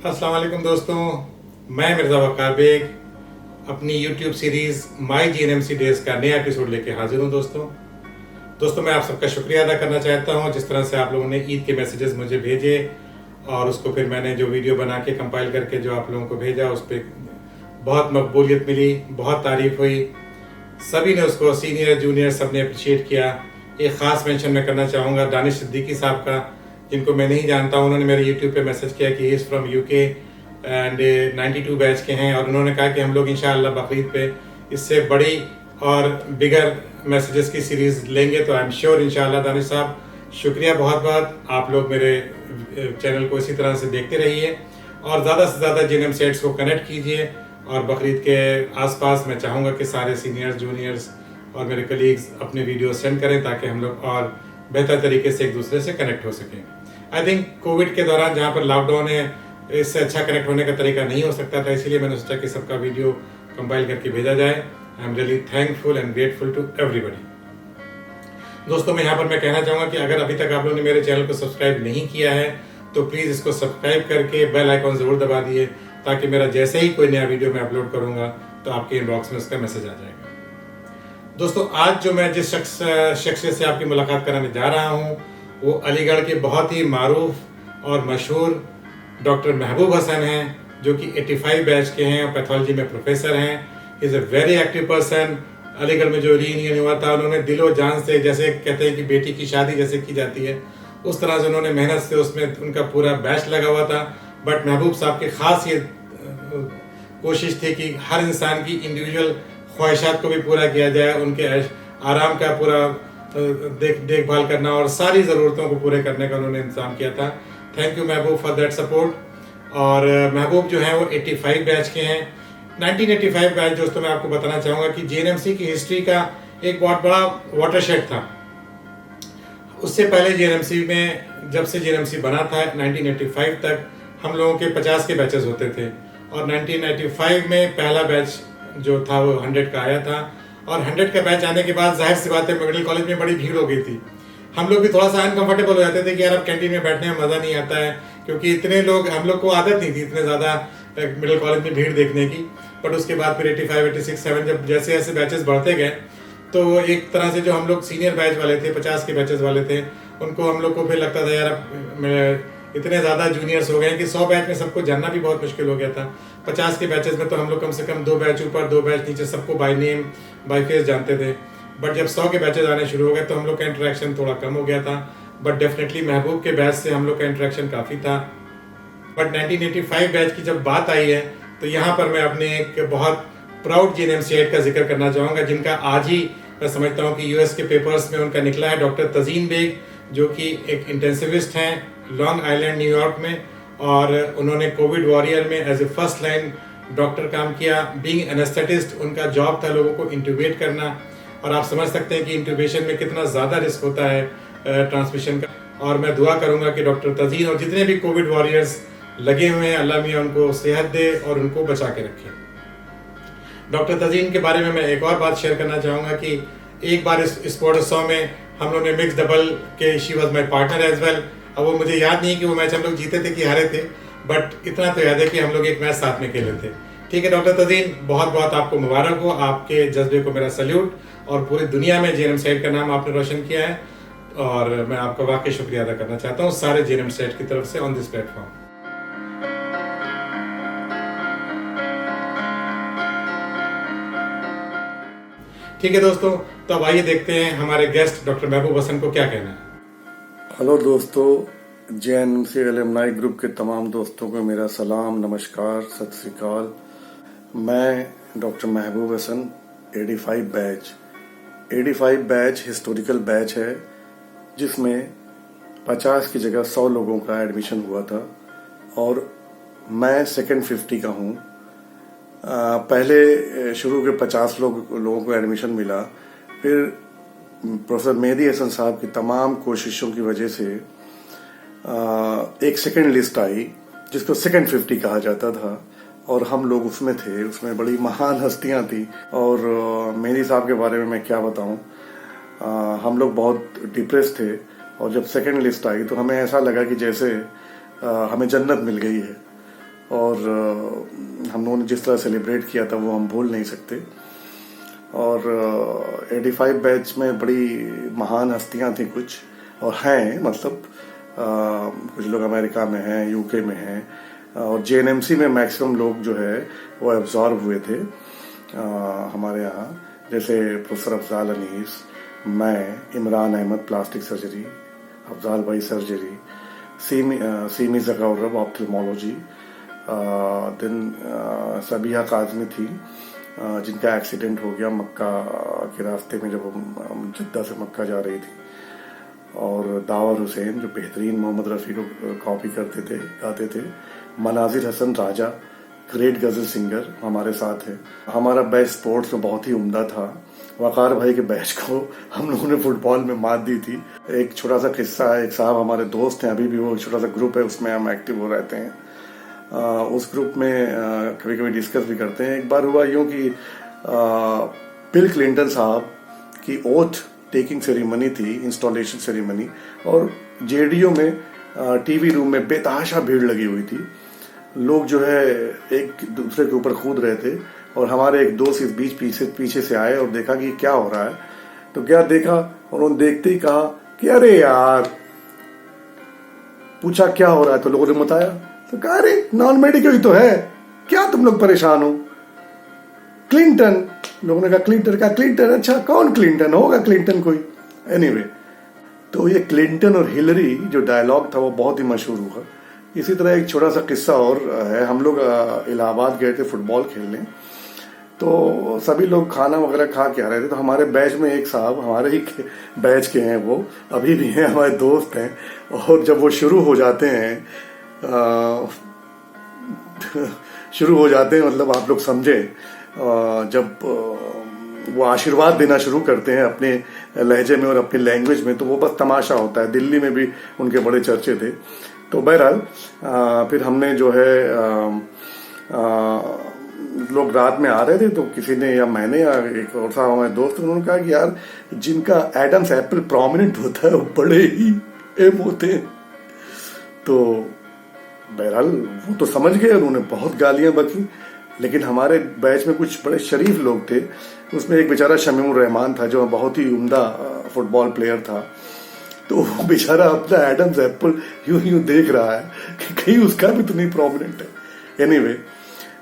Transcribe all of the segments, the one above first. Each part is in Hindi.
अस्सलाम वालेकुम दोस्तों, मैं मिर्ज़ा वक़ार बेग अपनी YouTube सीरीज़ माई GNMC डेज़ का नया एपिसोड लेके हाजिर हूँ। दोस्तों मैं आप सबका शुक्रिया अदा करना चाहता हूँ जिस तरह से आप लोगों ने ईद के मैसेजेस मुझे भेजे और उसको फिर मैंने जो वीडियो बना के कंपाइल करके जो आप लोगों को भेजा उस पर बहुत मकबूलियत मिली, बहुत तारीफ़ हुई। सभी ने उसको, सीनियर जूनियर सब ने अप्रिशिएट किया। एक ख़ास मेंशन मैं करना चाहूँगा दानिश सिद्दीकी साहब का, जिनको मैं नहीं जानता हूँ। उन्होंने मेरे यूट्यूब पे मैसेज किया कि he is from UK and 92 batch के हैं और उन्होंने कहा कि हम लोग इंशाअल्लाह बकरीद पे इससे बड़ी और बिगर मैसेजेस की सीरीज़ लेंगे। तो आई एम श्योर इंशाअल्लाह। दानिश साहब शुक्रिया बहुत बहुत। आप लोग मेरे चैनल को इसी तरह से देखते रहिए और ज़्यादा से ज़्यादा GNM सेट्स को कनेक्ट कीजिए। और बकरीद के आसपास मैं चाहूँगा कि सारे सीनियर्स जूनियर्स और मेरे कलीग्स अपने वीडियो सेंड करें ताकि हम लोग और बेहतर तरीके से एक दूसरे से कनेक्ट हो सकें। आई थिंक कोविड के दौरान जहाँ पर लॉकडाउन है, इससे अच्छा कनेक्ट होने का तरीका नहीं हो सकता था, इसीलिए मैंने सोचा कि सबका वीडियो कंपाइल करके भेजा जाए। I am really thankful and grateful to everybody. दोस्तों मैं यहाँ पर मैं कहना चाहूँगा कि अगर अभी तक आप लोगों ने मेरे चैनल को सब्सक्राइब नहीं किया है तो प्लीज़ इसको सब्सक्राइब करके बेल आइकॉन ज़रूर दबा दिए ताकि मेरा जैसे ही कोई नया वीडियो मैं अपलोड करूँगा तो आपके इनबॉक्स में उसका मैसेज आ जाएगा। दोस्तों आज जो मैं जिस शख्स से आपकी मुलाकात कराने जा रहा हूँ वो अलीगढ़ के बहुत ही मारूफ और मशहूर डॉक्टर महबूब हसन हैं, जो कि 85 बैच के हैं और पैथोलॉजी में प्रोफेसर हैं। Is a very active person. Aligarh में जो रीयूनियन हुआ था उन्होंने दिलो जान से, जैसे कहते हैं कि बेटी की शादी जैसे की जाती है, उस तरह से उन्होंने मेहनत से उसमें उनका पूरा बैच लगा हुआ था। बट महबूब साहब की ख़ास ये कोशिश थी कि हर इंसान की इंडिविजुअल ख्वाहिशात को भी पूरा किया जाए, उनके आराम का पूरा देखभाल करना और सारी ज़रूरतों को पूरे करने का उन्होंने इंतजाम किया था। Thank you Mehboob for that support. और महबूब जो हैं वो 85 बैच के हैं। 1985 बैच दोस्तों मैं आपको बताना चाहूँगा कि GNMC की हिस्ट्री का एक बहुत बड़ा वाटरशेड था। उससे पहले GNMC में, जब से GNMC बना था 1985 तक हम लोगों के 50 के बैचेस होते थे और 1985 में पहला बैच जो था वो 100 का आया था। और 100 का बैच आने के बाद जाहिर सी बात है मिडिल कॉलेज में बड़ी भीड़ हो गई थी। हम लोग भी थोड़ा सा अनकंफर्टेबल हो जाते थे कि यार अब कैंटीन में बैठने में मज़ा नहीं आता है, क्योंकि इतने लोग, हम लोग को आदत नहीं थी इतने ज़्यादा मिडिल कॉलेज में भीड़ देखने की। बट उसके बाद फिर 85, 86, 7 जब जैसे जैसे बैचेस बढ़ते गए तो एक तरह से जो हम लोग सीनियर बैच वाले थे, 50 के बैचेस वाले थे, उनको हम लोग को फिर लगता था यार अब इतने ज़्यादा जूनियर्स हो गए कि 100 बैच में सबको जानना भी बहुत मुश्किल हो गया था। 50 के बैचेस में तो हम लोग कम से कम 2 बैच ऊपर 2 बैच नीचे सबको बाय नेम बाय फेस जानते थे। बट जब 100 के बैचेस आने शुरू हो गए तो हम लोग का इंटरेक्शन थोड़ा कम हो गया था। बट डेफिनेटली महबूब के बैच से हम लोग का इंटरेक्शन काफ़ी था। बट 1985 बैच की जब बात आई है तो यहाँ पर मैं अपने एक बहुत प्राउड GNMC हेड का जिक्र करना चाहूँगा, जिनका आज ही मैं समझता हूँ कि US के पेपर्स में उनका निकला है। डॉक्टर तजीन बेग, जो कि एक इंटेंसिविस्ट हैं लॉन्ग आइलैंड न्यूयॉर्क में, और उन्होंने कोविड वॉरियर में as a first line doctor काम किया। बीइंग एनेस्थेटिस्ट उनका जॉब था लोगों को इंट्यूबेट करना, और आप समझ सकते हैं कि इंट्यूबेशन में कितना ज़्यादा रिस्क होता है ट्रांसमिशन का। और मैं दुआ करूँगा कि डॉक्टर तजीन और जितने भी कोविड वॉरियर्स लगे हुए हैं, अल्लाह मियाँ उनको सेहत दे और उनको बचा के रखे। डॉक्टर तजीन के बारे में मैं एक और बात शेयर करना चाहूँगा कि एक बार इस स्पोर्ट 100 में हम लोगों ने मिक्स डबल के, she was my partner as well. अब वो मुझे याद नहीं कि वो मैच हम लोग जीते थे कि हारे थे, बट इतना तो याद है कि हम लोग एक मैच साथ में खेले थे। ठीक है डॉक्टर तजीन, बहुत बहुत आपको मुबारक हो, आपके जज्बे को मेरा सल्यूट। और पूरी दुनिया में GNM सेट का नाम आपने रोशन किया है और मैं आपका वाकई शुक्रिया अदा करना चाहता हूँ सारे GNM सेट की तरफ से ऑन दिस प्लेटफॉर्म। ठीक है दोस्तों, तो अब आइए देखते हैं हमारे गेस्ट डॉक्टर महबूब हसन को क्या कहना है। हेलो दोस्तों, GNMC एलुमनाई ग्रुप के तमाम दोस्तों को मेरा सलाम, नमस्कार, सत श्री अकाल। मैं डॉक्टर महबूब हसन 85 बैच हिस्टोरिकल बैच है जिसमें 50 की जगह 100 लोगों का एडमिशन हुआ था और मैं सेकंड 50 का हूँ। पहले शुरू के 50 लोगों को एडमिशन मिला, फिर प्रोफेसर मेहदी हसन साहब की तमाम कोशिशों की वजह से एक सेकंड लिस्ट आई जिसको सेकंड 50 कहा जाता था और हम लोग उसमें थे। उसमें बड़ी महान हस्तियां थी और मेहदी साहब के बारे में मैं क्या बताऊं। हम लोग बहुत डिप्रेस थे और जब सेकंड लिस्ट आई तो हमें ऐसा लगा कि जैसे हमें जन्नत मिल गई है। और हम लोगों ने जिस तरह सेलिब्रेट किया था वो हम भूल नहीं सकते। और 85 बैच में बड़ी महान हस्तियां थी कुछ, और हैं, मतलब कुछ लोग अमेरिका में हैं, यूके में हैं, और जेएनएमसी में मैक्सिमम लोग जो है वो एब्जॉर्ब हुए थे हमारे यहाँ, जैसे प्रोफेसर अफजाल अनीस, मैं, इमरान अहमद प्लास्टिक सर्जरी, अफजाल भाई सर्जरी, सीमी जगौरब ऑप्थेल्मोलॉजी, देन सबिया काजमी थी जिनका एक्सीडेंट हो गया मक्का के रास्ते में जब वो जिद्दा से मक्का जा रही थी, और दावर हुसैन जो बेहतरीन मोहम्मद रफ़ी को कॉपी करते थे, गाते थे, मनाजिर हसन राजा ग्रेट गजल सिंगर हमारे साथ है। हमारा बैच स्पोर्ट्स में बहुत ही उम्दा था। वकार भाई के बैच को हम लोगों ने फुटबॉल में मात दी थी। एक छोटा सा किस्सा है, एक साहब हमारे दोस्त हैं, अभी भी वो छोटा सा ग्रुप है, उसमें हम एक्टिव हो रहते हैं। उस ग्रुप में कभी कभी डिस्कस भी करते हैं। एक बार हुआ यूं कि बिल क्लिंटन साहब की ओथ टेकिंग सेरेमनी थी, इंस्टॉलेशन सेरेमनी, और जेडीओ में टीवी रूम में बेतहाशा भीड़ लगी हुई थी। लोग जो है एक दूसरे के ऊपर कूद रहे थे, और हमारे एक दोस्त इस बीच पीछे से आए और देखा कि क्या हो रहा है। तो क्या देखा, और उन्होंने देखते ही कहा कि अरे यार, पूछा क्या हो रहा है, तो लोगों ने बताया, तो कहा अरे नॉन मेडिकल ही तो है, क्या तुम लोग परेशान हो, क्लिंटन। लोगों ने कहा क्लिंटन का, क्लिंटन, अच्छा कौन क्लिंटन होगा, क्लिंटन कोई। एनीवे, तो ये क्लिंटन और हिलरी जो डायलॉग था वो बहुत ही मशहूर हुआ। इसी तरह एक छोटा सा किस्सा और है। हम लोग इलाहाबाद गए थे फुटबॉल खेलने, तो सभी लोग खाना वगैरह खा के आ रहे थे। तो हमारे बैच में एक साहब, हमारे ही बैच के हैं, वो अभी भी हैं, हमारे दोस्त हैं, और जब वो शुरू हो जाते हैं मतलब आप लोग समझे, जब वो आशीर्वाद देना शुरू करते हैं अपने लहजे में और अपनी लैंग्वेज में, तो वो बस तमाशा होता है। दिल्ली में भी उनके बड़े चर्चे थे। तो बहरहाल फिर हमने जो है लोग रात में आ रहे थे, तो किसी ने, या मैंने या एक और साहब हमारे दोस्त, उन्होंने कहा कि यार जिनका एडम्स एप्पल प्रोमिनेंट होता है वो बड़े ही एम होते हैं। तो बहरहाल वो तो समझ गए, उन्होंने बहुत गालियां बकी। लेकिन हमारे बैच में कुछ बड़े शरीफ लोग थे। उसमें एक बेचारा शमीमुर रहमान था जो बहुत ही उम्दा फुटबॉल प्लेयर था। तो वो बेचारा अपना एडम्स एप्पल यूं देख रहा है कि कहीं उसका भी तो नहीं प्रोमिनेंट है। एनीवे,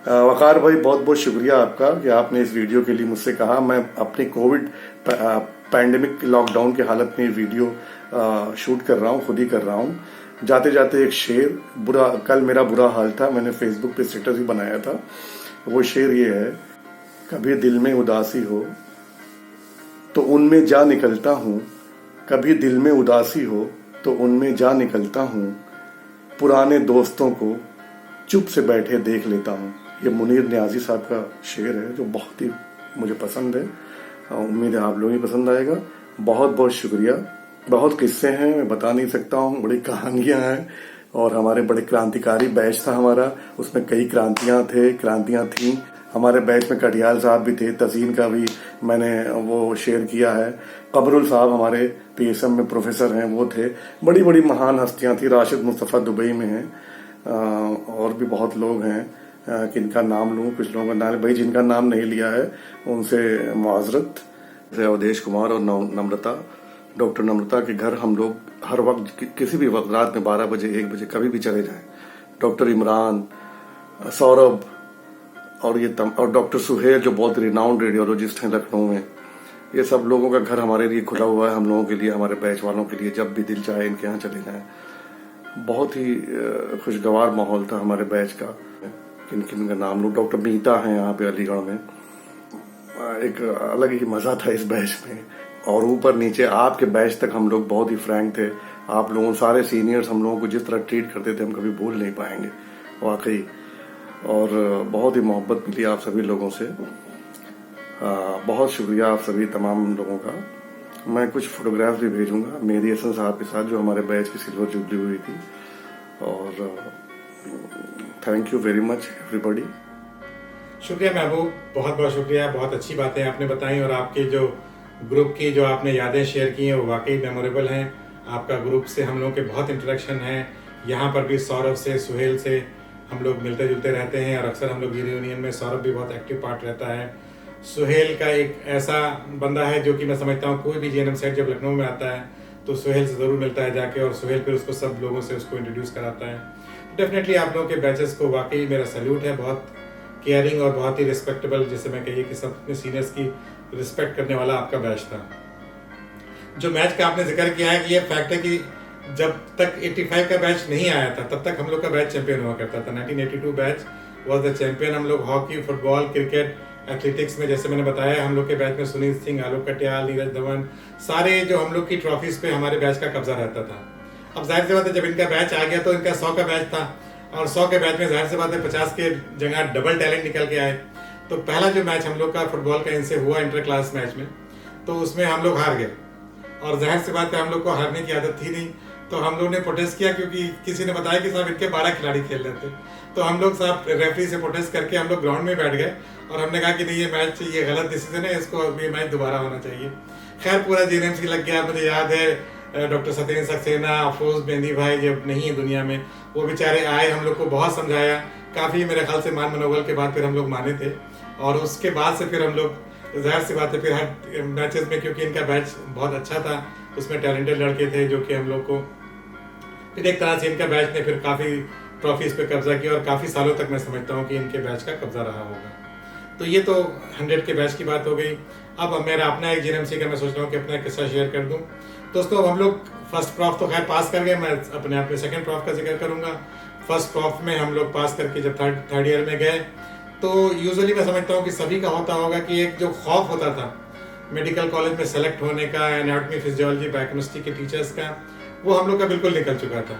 वकार भाई बहुत बहुत शुक्रिया आपका कि आपने इस वीडियो के लिए मुझसे कहा। मैं अपनी कोविड पैंडेमिक लॉकडाउन की हालत में वीडियो शूट कर रहा हूँ, खुद ही कर रहा हूँ। जाते जाते एक शेर, कल मेरा बुरा हाल था, मैंने फेसबुक पे स्टेटस भी बनाया था। वो शेर ये है, कभी दिल में उदासी हो तो उनमें जा निकलता हूँ, कभी दिल में उदासी हो तो उनमें जा निकलता हूँ, पुराने दोस्तों को चुप से बैठे देख लेता हूँ। ये मुनीर न्याजी साहब का शेर है जो बहुत ही मुझे पसंद है। उम्मीद है आप लोगों को पसंद आएगा। बहुत बहुत शुक्रिया। बहुत किस्से हैं, मैं बता नहीं सकता हूँ, बड़ी कहानियां हैं। और हमारे बड़े क्रांतिकारी बैच था हमारा, उसमें कई क्रांतियां थी। हमारे बैच में कटियाल साहब भी थे, तजीन का भी मैंने वो शेयर किया है। कमरुल साहब हमारे पीएसएम में प्रोफेसर हैं, वो थे। बड़ी बड़ी महान हस्तियां थी। राशिद मुस्तफ़ा दुबई में हैं, और भी बहुत लोग हैं किनका नाम लूं, कुछ लोगों का नाम भाई जिनका नाम नहीं लिया है उनसे मुआजरत। अवधेश कुमार और नम्रता, डॉक्टर नम्रता के घर हम लोग हर वक्त, किसी भी वक्त, रात में 12 बजे 1 बजे कभी भी चले जाएं। डॉक्टर इमरान, सौरभ और डॉक्टर सुहेल जो बहुत रिनाउंड रेडियोलॉजिस्ट हैं लखनऊ में, ये सब लोगों का घर हमारे लिए खुला हुआ है, हम लोगों के लिए, हमारे बैच वालों के लिए। जब भी दिल चाहे इनके यहाँ चले जाएं। बहुत ही खुशगवार माहौल था हमारे बैच का। किन किन का नाम लूं, डॉक्टर मीता हैं यहाँ पे अलीगढ़ में। एक अलग ही मजा था इस बैच में। और ऊपर नीचे आपके बैच तक हम लोग बहुत ही फ्रैंक थे। आप लोगों सारे सीनियर्स हम लोगों को जिस तरह ट्रीट करते थे हम कभी भूल नहीं पाएंगे वाकई। और बहुत ही मोहब्बत मिली आप सभी लोगों से। बहुत शुक्रिया आप सभी तमाम लोगों का। मैं कुछ फोटोग्राफ्स भी भेजूंगा मेहदी हसन साहब के साथ जो हमारे बैच की सिल्वर जुबली हुई थी। और thank you very much everybody. शुक्रिया महबूब, बहुत बहुत शुक्रिया। बहुत अच्छी बातें आपने बताई, और आपके जो ग्रुप की जो आपने यादें शेयर की हैं वो वाकई मेमोरेबल हैं। आपका ग्रुप से हम लोगों के बहुत इंटरेक्शन है। यहाँ पर भी सौरभ से, सुहेल से, हम लोग मिलते जुलते रहते हैं और अक्सर हम लोग यूनियन में सौरभ भी बहुत एक्टिव पार्ट रहता है। सुहेल का एक ऐसा बंदा है जो कि मैं समझता हूँ कोई भी जीएनएम सेट जब लखनऊ में आता है तो सुहेल से ज़रूर मिलता है जाके, और सुहेल फिर उसको सब लोगों से उसको इंट्रोड्यूस कराता है। डेफिनेटली आप लोगों के बैचेस को वाकई मेरा सैल्यूट है, बहुत केयरिंग और बहुत ही रिस्पेक्टेबल, जैसे मैं कहिए कि सब अपने सीनियर्स की रिस्पेक्ट करने वाला आपका बैच था। जो मैच का आपने जिक्र किया है कि ये फैक्ट है कि जब तक 85 का बैच नहीं आया था तब तक हम लोग का बैच चैंपियन हुआ करता था। 1982 बैच वॉज द चैंपियन। हम लोग हॉकी, फुटबॉल, क्रिकेट, एथलेटिक्स में जैसे मैंने बताया हम लोग के बैच में सुनील सिंह, आलोक कटियाल, नीरज धवन, सारे जो हम लोग की ट्रॉफीज पे हमारे बैच का कब्जा रहता था। अब जाहिर सी बात है जब इनका बैच आ गया तो इनका 100 का बैच था और 100 के बैच में जाहिर सी बात है 50 के जगह डबल टैलेंट निकल के आए। तो पहला जो मैच हम लोग का फुटबॉल का इनसे हुआ इंटर क्लास मैच में, तो उसमें हम लोग हार गए और जाहिर सी बात है हम लोग को हारने की आदत थी नहीं, तो हम लोग ने प्रोटेस्ट किया क्योंकि किसी ने बताया कि साहब इनके 12 खिलाड़ी खेल रहे थे। तो हम लोग साहब रेफरी से प्रोटेस्ट करके हम लोग ग्राउंड में बैठ गए और हमने कहा कि नहीं ये मैच ये गलत डिसीजन है, इसको ये मैच दोबारा होना चाहिए। खैर पूरा जीएनएमसी लग गया। मुझे याद है डॉक्टर सत्येंद्र सक्सेना, अफरोज मेहंदी भाई जब नहीं है दुनिया में, वो बेचारे आए, हम लोग को बहुत समझाया, काफ़ी मेरे ख्याल से मान मनोबल के बाद फिर हम लोग माने थे। और उसके बाद से फिर हम लोग जाहिर सी बात है फिर हर मैचेस में, क्योंकि इनका बैच बहुत अच्छा था, उसमें टैलेंटेड लड़के थे जो कि हम लोग को फिर एक तरह से इनका बैच ने फिर काफ़ी ट्रॉफीज पे कब्जा किया और काफ़ी सालों तक मैं समझता हूँ कि इनके बैच का कब्जा रहा होगा। तो ये तो 100 के बैच की बात हो गई। अब मेरा अपना एक जीएनएमसी का मैं सोच रहा हूँ कि अपना किस्सा शेयर कर दूँ। दोस्तों अब हम लोग फर्स्ट प्रॉफ तो खैर पास कर गए, मैं अपने आप में सेकेंड प्रॉफ का जिक्र करूँगा। फर्स्ट प्रॉफ में हम लोग पास करके जब थर्ड ईयर में गए तो यूजुअली मैं समझता हूँ कि सभी का होता होगा कि एक जो खौफ होता था मेडिकल कॉलेज में सेलेक्ट होने का, एनाटॉमी, फिजियोलॉजी, बायोकेमिस्ट्री के टीचर्स का, वो हम लोग का बिल्कुल निकल चुका था।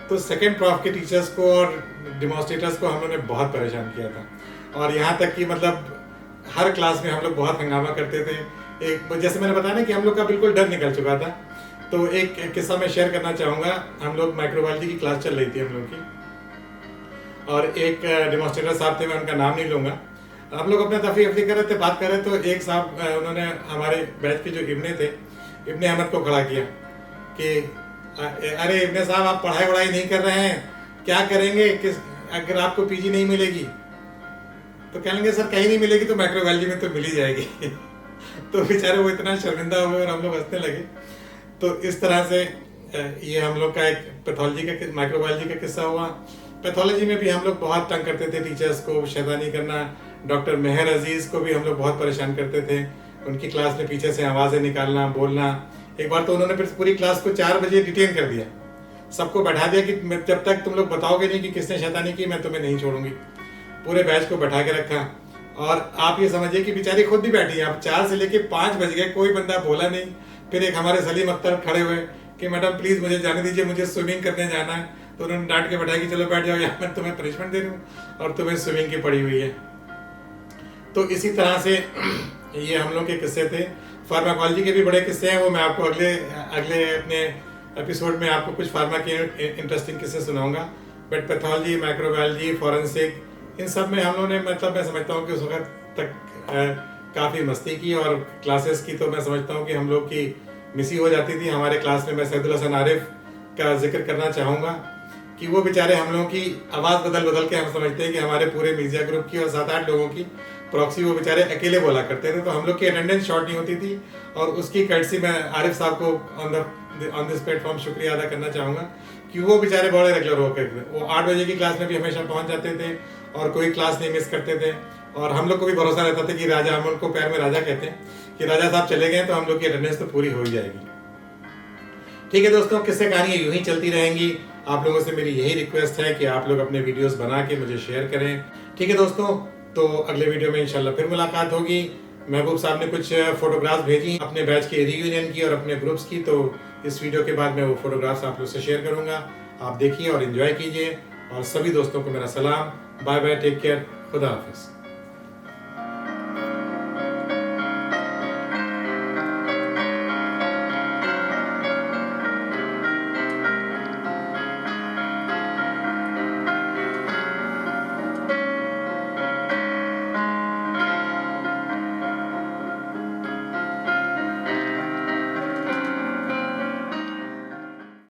तो सेकेंड प्रॉफ के टीचर्स को और डिमॉन्स्ट्रेटर्स को हम लोगों ने बहुत परेशान किया था और यहाँ तक कि मतलब हर क्लास में हम लोग बहुत हंगामा करते थे। एक जैसे मैंने बताया ना कि हम लोग का बिल्कुल डर निकल चुका था। तो एक किस्सा मैं शेयर करना चाहूँगा। हम लोग माइक्रोबायोलॉजी की क्लास चल रही थी हम लोग की, और एक डिमॉन्स्ट्रेटर साहब थे, मैं उनका नाम नहीं लूँगा। हम लोग अपना तफरी कर रहे थे, बात कर रहे थे, तो एक साहब उन्होंने हमारे बैच के जो इब्ने थे, इब्ने अहमद को खड़ा किया कि अरे इब्ने साहब आप पढ़ाई वढ़ाई नहीं कर रहे हैं, क्या करेंगे अगर आपको पीजी नहीं मिलेगी? तो कहेंगे सर कहीं नहीं मिलेगी तो माइक्रोबायोलॉजी में तो मिल ही जाएगी। तो बेचारे वो इतना शर्मिंदा हुए और हम लोग हंसने लगे। तो इस तरह से ये हम लोग का एक पैथोलॉजी का माइक्रोबायोलॉजी का किस्सा हुआ। पैथोलॉजी में भी हम लोग बहुत तंग करते थे टीचर्स को, शैतानी करना। डॉक्टर मेहर अजीज़ को भी हम लोग बहुत परेशान करते थे, उनकी क्लास में पीछे से आवाज़ें निकालना, बोलना। एक बार तो उन्होंने फिर पूरी क्लास को 4 बजे डिटेन कर दिया, सबको बैठा दिया कि जब तक तुम लोग बताओगे नहीं कि किसने शैतानी की मैं तुम्हें नहीं छोड़ूंगी। पूरे बैच को बैठा के रखा और आप ये समझिए कि बेचारी खुद भी बैठी है। अब 4 से लेके 5 बज गए, कोई बंदा बोला नहीं। फिर एक हमारे सलीम अख्तर खड़े हुए कि मैडम प्लीज़ मुझे जाने दीजिए, मुझे स्विमिंग करने जाना है। तो उन्होंने डांट के बैठाया कि चलो बैठ जाओ, यहाँ मैं तुम्हें पनिशमेंट दे रही हूँ और तुम्हें स्विमिंग की पड़ी हुई है। तो इसी तरह से ये हम लोग के किस्से थे। फार्माकोलॉजी के भी बड़े किस्से हैं, वो मैं आपको अगले अपने एपिसोड में आपको कुछ फार्मा के इंटरेस्टिंग किस्से सुनाऊंगा। बट पैथोलॉजी, माइक्रोबायोलॉजी, फॉरेंसिक, इन सब में हम लोगों ने मतलब मैं समझता हूँ कि उस वक्त तक काफ़ी मस्ती की। और क्लासेस की तो मैं समझता हूँ कि हम लोग की मिस ही हो जाती थी। हमारे क्लास में मैं सैदुल हसन आरिफ का जिक्र करना चाहूँगा कि वो बेचारे हम लोगों की आवाज़ बदल के हम समझते हैं कि हमारे पूरे मीडिया ग्रुप की और 7-8 लोगों की प्रॉक्सी वो बेचारे अकेले बोला करते थे। तो हम लोग की अटेंडेंस शॉर्ट नहीं होती थी और उसकी कर्टसी मैं आरिफ साहब को ऑन दिस प्लेटफॉर्म शुक्रिया अदा करना चाहूँगा कि वो बेचारे बड़े रेगुलर होकर वो 8 बजे की क्लास में भी हमेशा पहुँच जाते थे और कोई क्लास नहीं मिस करते थे। और हम लोग को भी भरोसा रहता था कि राजा, हम उनको पैर में राजा कहते हैं कि राजा साहब चले गए तो हम लोग की अटेंडेंस तो पूरी हो ही जाएगी। ठीक है दोस्तों, किस्से कहानियाँ यूं ही चलती रहेंगी। आप लोगों से मेरी यही रिक्वेस्ट है कि आप लोग अपने वीडियोस बना के मुझे शेयर करें। ठीक है दोस्तों, तो अगले वीडियो में इंशाल्लाह फिर मुलाकात होगी। महबूब साहब ने कुछ फोटोग्राफ्स भेजी अपने बैच के रीयूनियन की और अपने ग्रुप्स की, तो इस वीडियो के बाद मैं वो फोटोग्राफ्स आप लोग से शेयर करूँगा। आप देखिए और इन्जॉय कीजिए। और सभी दोस्तों को मेरा सलाम, बाय बाय, टेक केयर, खुदा हाफिज़।